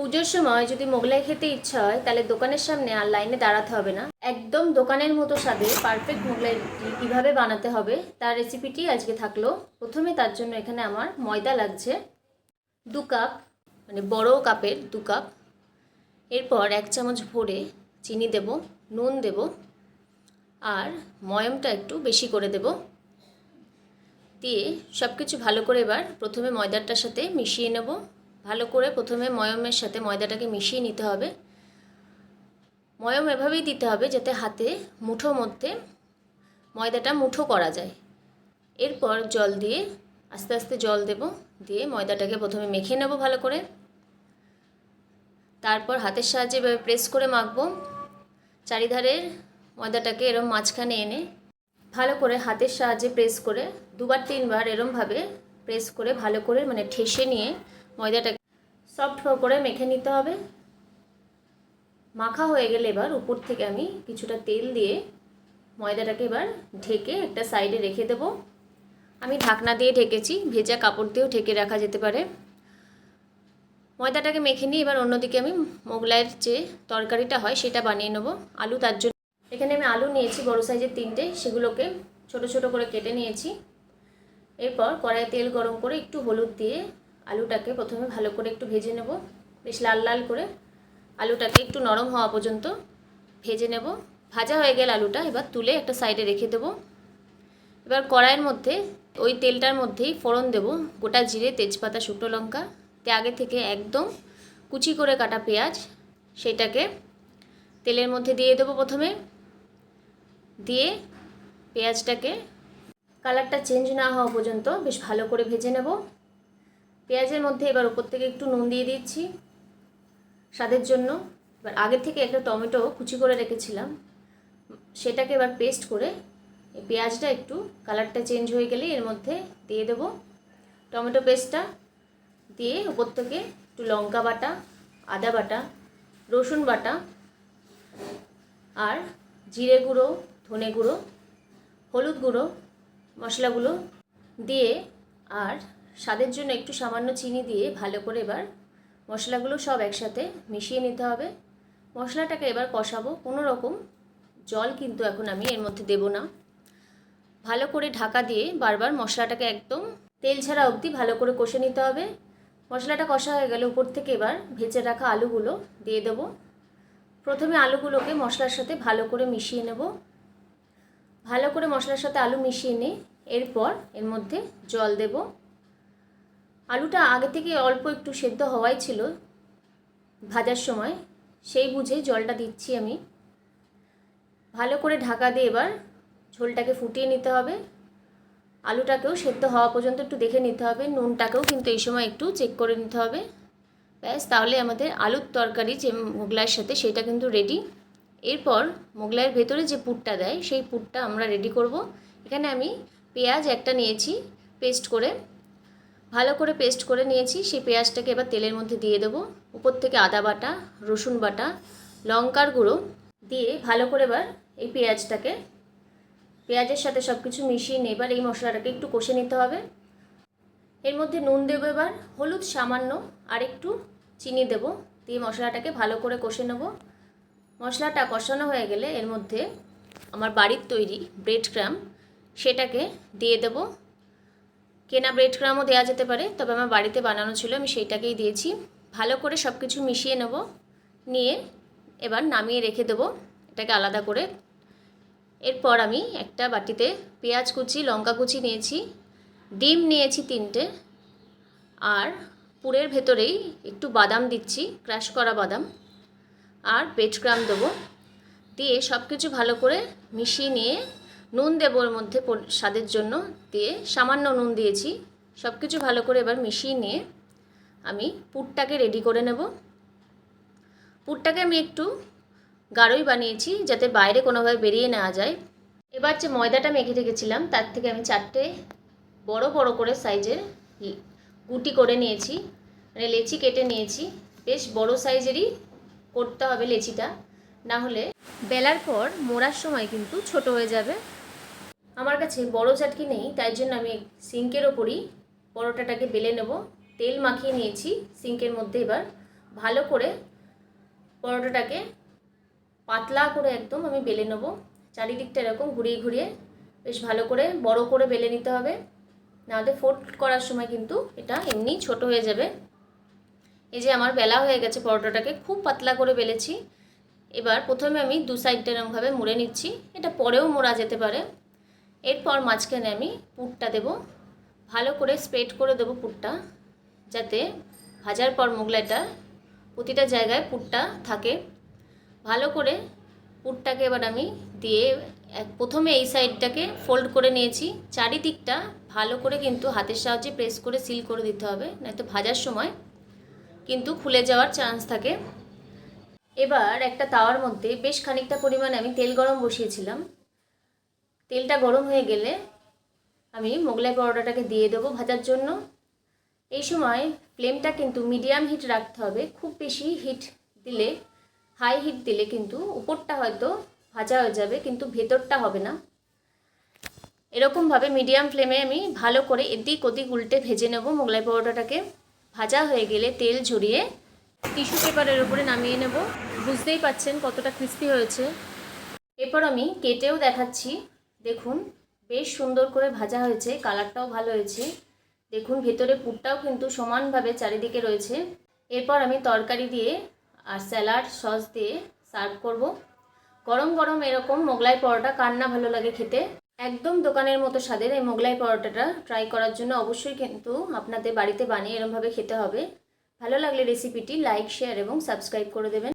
পুজোর সময় যদি মোগলাই খেতে ইচ্ছা হয় তাহলে দোকানের সামনে আর লাইনে দাঁড়াতে হবে না। একদম দোকানের মতো স্বাদে পারফেক্ট মোগলাই কীভাবে বানাতে হবে তার রেসিপিটি আজকে থাকলো। প্রথমে তার জন্য এখানে আমার ময়দা লাগছে 2 কাপ, মানে বড় কাপের 2 কাপ। এরপর 1 চামচ ভরে চিনি দেব, নুন দেব, আর ময়মটা একটু বেশি করে দেব। দিয়ে সব কিছু ভালো করে এবার প্রথমে ময়দাটার সাথে মিশিয়ে নেব। ভালো করে প্রথমে ময়মের সাথে ময়দাটাকে মিশিয়ে নিতে হবে। ময়ম এভাবেই দিতে হবে যাতে হাতে মুঠো মধ্যে ময়দাটা মুঠো করা যায়। এরপর জল দিয়ে আস্তে আস্তে জল দেব, দিয়ে ময়দাটাকে প্রথমে মেখে নেব ভালো করে। তারপর হাতের সাহায্যে এভাবে প্রেস করে মাখবো। চারিধারের ময়দাটাকে এরম মাঝখানে এনে ভালো করে হাতের সাহায্যে প্রেস করে 2-3 বার এরমভাবে প্রেস করে ভালো করে মানে ঠেসে নিয়ে ময়দাটাকে সফট করে মেখে নিতে হবে। মাখা হয়ে গেলে এবার উপর থেকে আমি কিছুটা তেল দিয়ে ময়দাটাকে এবার ঢেকে একটা সাইডে রেখে দেব। আমি ঢাকনা দিয়ে ঢেকেছি, ভেজা কাপড় দিয়েও ঢেকে রাখা যেতে পারে। ময়দাটাকে মেখে নিয়ে এবার অন্যদিকে আমি মোগলাইয়ের যে তরকারিটা হয় সেটা বানিয়ে নেব। আলু, তার জন্য এখানে আমি আলু নিয়েছি বড় সাইজের 3টে, সেগুলোকে ছোট ছোট করে কেটে নিয়েছি। এরপর কড়াইয়ে তেল গরম করে একটু হলুদ দিয়ে আলুটাকে প্রথমে ভালো করে একটু ভেজে নেব, বেশ লাল লাল করে। আলুটাকে একটু নরম হওয়া পর্যন্ত ভেজে নেব। ভাজা হয়ে গেলে আলুটা এবার তুলে একটা সাইডে রেখে দেব। এবার কড়াইয়ের মধ্যে ওই তেলটার মধ্যেই ফোড়ন দেব গোটা জিরে, তেজপাতা, শুকনো লঙ্কা, আগে থেকে একদম কুচি করে কাটা পেঁয়াজ, সেটাকে তেলের মধ্যে দিয়ে দেবো প্রথমে। দিয়ে পেঁয়াজটাকে কালারটা চেঞ্জ না হওয়া পর্যন্ত বেশ ভালো করে ভেজে নেব। পেঁয়াজের মধ্যে এবার উপর থেকে একটু নুন দিয়ে দিচ্ছি স্বাদের জন্য। এবার আগে থেকে একটা টমেটো কুচি করে রেখেছিলাম, সেটাকে এবার পেস্ট করে এই পেঁয়াজটা একটু কালারটা চেঞ্জ হয়ে গেলে এর মধ্যে দিয়ে দেব টমেটো পেস্টটা। দিয়ে উপর থেকে একটু লঙ্কা বাটা, আদা বাটা, রসুন বাটা আর জিরে গুঁড়ো, ধনে গুঁড়ো, হলুদ গুঁড়ো, মশলাগুলো দিয়ে আর স্বাদের জন্য একটু সামান্য চিনি দিয়ে ভালো করে এবার মশলাগুলো সব একসাথে মিশিয়ে নিতে হবে। মশলাটাকে এবার কষাবো, কোনো রকম জল কিন্তু এখন আমি এর মধ্যে দেব না। ভালো করে ঢাকা দিয়ে বারবার মশলাটাকে একদম তেল ছাড়া অবধি ভালো করে কষে নিতে হবে। মশলাটা কষা হয়ে গেলে উপর থেকে এবার ভেজে রাখা আলুগুলো দিয়ে দেব। প্রথমে আলুগুলোকে মশলার সাথে ভালো করে মিশিয়ে নেব। ভালো করে মশলার সাথে আলু মিশিয়ে নিয়ে এরপর এর মধ্যে জল দেব। আলুটা আগে থেকে অল্প একটু সেদ্ধ হওয়াই ছিল ভাজার সময়, সেই বুঝে জলটা দিচ্ছি আমি। ভালো করে ঢাকা দিয়ে এবার ঝোলটাকে ফুটিয়ে নিতে হবে। আলুটাকেও সেদ্ধ হওয়া পর্যন্ত একটু দেখে নিতে হবে। নুনটাকেও কিন্তু এই সময় একটু চেক করে নিতে হবে। ব্যাস, তাহলে আমাদের আলুর তরকারি যে মোগলাইয়ের সাথে সেটা কিন্তু রেডি। এরপর মোগলাইয়ের ভেতরে যে পুরটা দেয় সেই পুরটা আমরা রেডি করব। এখানে আমি পেঁয়াজ একটা নিয়েছি পেস্ট করে, ভালো করে পেস্ট করে নিয়েছি। সেই পেঁয়াজটাকে এবার তেলের মধ্যে দিয়ে দেবো। উপর থেকে আদা বাটা, রসুন বাটা, লঙ্কার গুঁড়ো দিয়ে ভালো করে এবার এই পেঁয়াজের সাথে সব কিছু মিশিয়ে নিয়ে এবার এই মশলাটাকে একটু কষে নিতে হবে। এর মধ্যে নুন দেবো, এবার হলুদ সামান্য, আর একটু চিনি দেব, দিয়ে মশলাটাকে ভালো করে কষে নেব। মশলাটা কষানো হয়ে গেলে এর মধ্যে আমার বাড়ির তৈরি ব্রেড ক্রাম সেটাকে দিয়ে দেব। কেনা ব্রেড ক্রামও দেওয়া যেতে পারে, তবে আমার বাড়িতে বানানো ছিল, আমি সেইটাকেই দিয়েছি। ভালো করে সব কিছু মিশিয়ে নেব, নিয়ে এবার নামিয়ে রেখে দেবো এটাকে আলাদা করে। এরপর আমি একটা বাটিতে পেঁয়াজ কুচি, লঙ্কা কুচি নিয়েছি, ডিম নিয়েছি 3টে, আর পুরের ভেতরেই একটু বাদাম দিচ্ছি, ক্রাশ করা বাদাম, আর ব্রেড ক্রাম দেবো। দিয়ে সব কিছু ভালো করে মিশিয়ে নিয়ে নুন দেবো এর মধ্যে স্বাদের জন্য, দিয়ে সামান্য নুন দিয়েছি। সব কিছু ভালো করে এবার মিশিয়ে নিয়ে আমি পুরটাকে রেডি করে নেব। পুরটাকে আমি একটু গাঢ়ই বানিয়েছি যাতে বাইরে কোনোভাবে বেরিয়ে না যায়। এবার যে ময়দাটা মেখে রেখেছিলাম তার থেকে আমি 4টে বড় বড় করে সাইজের গুটি করে নিয়েছি, মানে লেচি কেটে নিয়েছি। বেশ বড় সাইজেরই করতে হবে লেচিটা, না হলে বেলার পর মোড়ার সময় কিন্তু ছোট হয়ে যাবে। আমার কাছে বড় চাটকি নেই, তাই জন্য আমি সিঙ্কের ওপরই পরোটাটাকে বেলে নেব। তেল মাখিয়ে নিয়েছি সিঙ্কের মধ্যে। এবার ভালো করে পরোটাটাকে পাতলা করে একদম আমি বেলে নেব। চারিদিকটা এরকম ঘুরিয়ে ঘুরিয়ে বেশ ভালো করে বড় করে বেলে নিতে হবে, নাহলে ফোল্ড করার সময় কিন্তু এটা এমনি ছোট হয়ে যাবে। এই যে আমার বেলা হয়ে গেছে, পরোটাটাকে খুব পাতলা করে বেলেছি। এবার প্রথমে আমি দু সাইডটা এরকমভাবে মুড়ে নিচ্ছি, এটা পরেও মোড়া যেতে পারে। এরপর মাঝখানে আমি পুরটা দেব, ভালো করে স্প্রেড করে দেবো পুরটা, যাতে ভাজার পর মোগলাইটা প্রতিটা জায়গায় পুরটা থাকে। ভালো করে পুরটাকে এবার আমি দিয়ে প্রথমে এই সাইডটাকে ফোল্ড করে নিয়েছি, চারিদিকটা ভালো করে কিন্তু হাতের সাহায্যে প্রেস করে সিল করে দিতে হবে, নয়তো ভাজার সময় কিন্তু খুলে যাওয়ার চান্স থাকে। এবার একটা তাওয়ার মধ্যে বেশ খানিকটা পরিমাণে আমি তেল গরম বসিয়েছিলাম। তেলটা গরম হয়ে গেলে আমি মোগলাই পরোটাটাকে দিয়ে দেবো ভাজার জন্য। এই সময় ফ্লেমটা কিন্তু মিডিয়াম হিট রাখতে হবে, খুব বেশি হিট দিলে, হাই হিট দিলে কিন্তু উপরটা হয়তো ভাজা হয়ে যাবে কিন্তু ভেতরটা হবে না। এরকমভাবে মিডিয়াম ফ্লেমে আমি ভালো করে এদিক ওদিক উল্টে ভেজে নেব মোগলাই পরোটাটাকে। ভাজা হয়ে গেলে তেল ঝরিয়ে টিস্যু পেপারের উপরে নামিয়ে নেব। বুঝতেই পাচ্ছেন কতটা ক্রিস্পি হয়েছে। এরপর আমি কেটেও দেখাচ্ছি, দেখুন বেশ সুন্দর করে ভাজা হয়েছে, কালারটাও ভালো হয়েছে। দেখুন ভেতরে পুরটাও কিন্তু সমানভাবে চারিদিকে রয়েছে। এরপর আমি তরকারি দিয়ে আর স্যালাড সস দিয়ে সার্ভ করব। গরম গরম এরকম মোগলাই পরোটা কার না ভালো লাগে খেতে। একদম দোকানের মতো স্বাদের এই মোগলাই পরোটাটা ট্রাই করার জন্য অবশ্যই কিন্তু আপনাদের বাড়িতে বানিয়ে এরকমভাবে খেতে হবে। ভালো লাগলে রেসিপিটি লাইক, শেয়ার এবং সাবস্ক্রাইব করে দেবেন।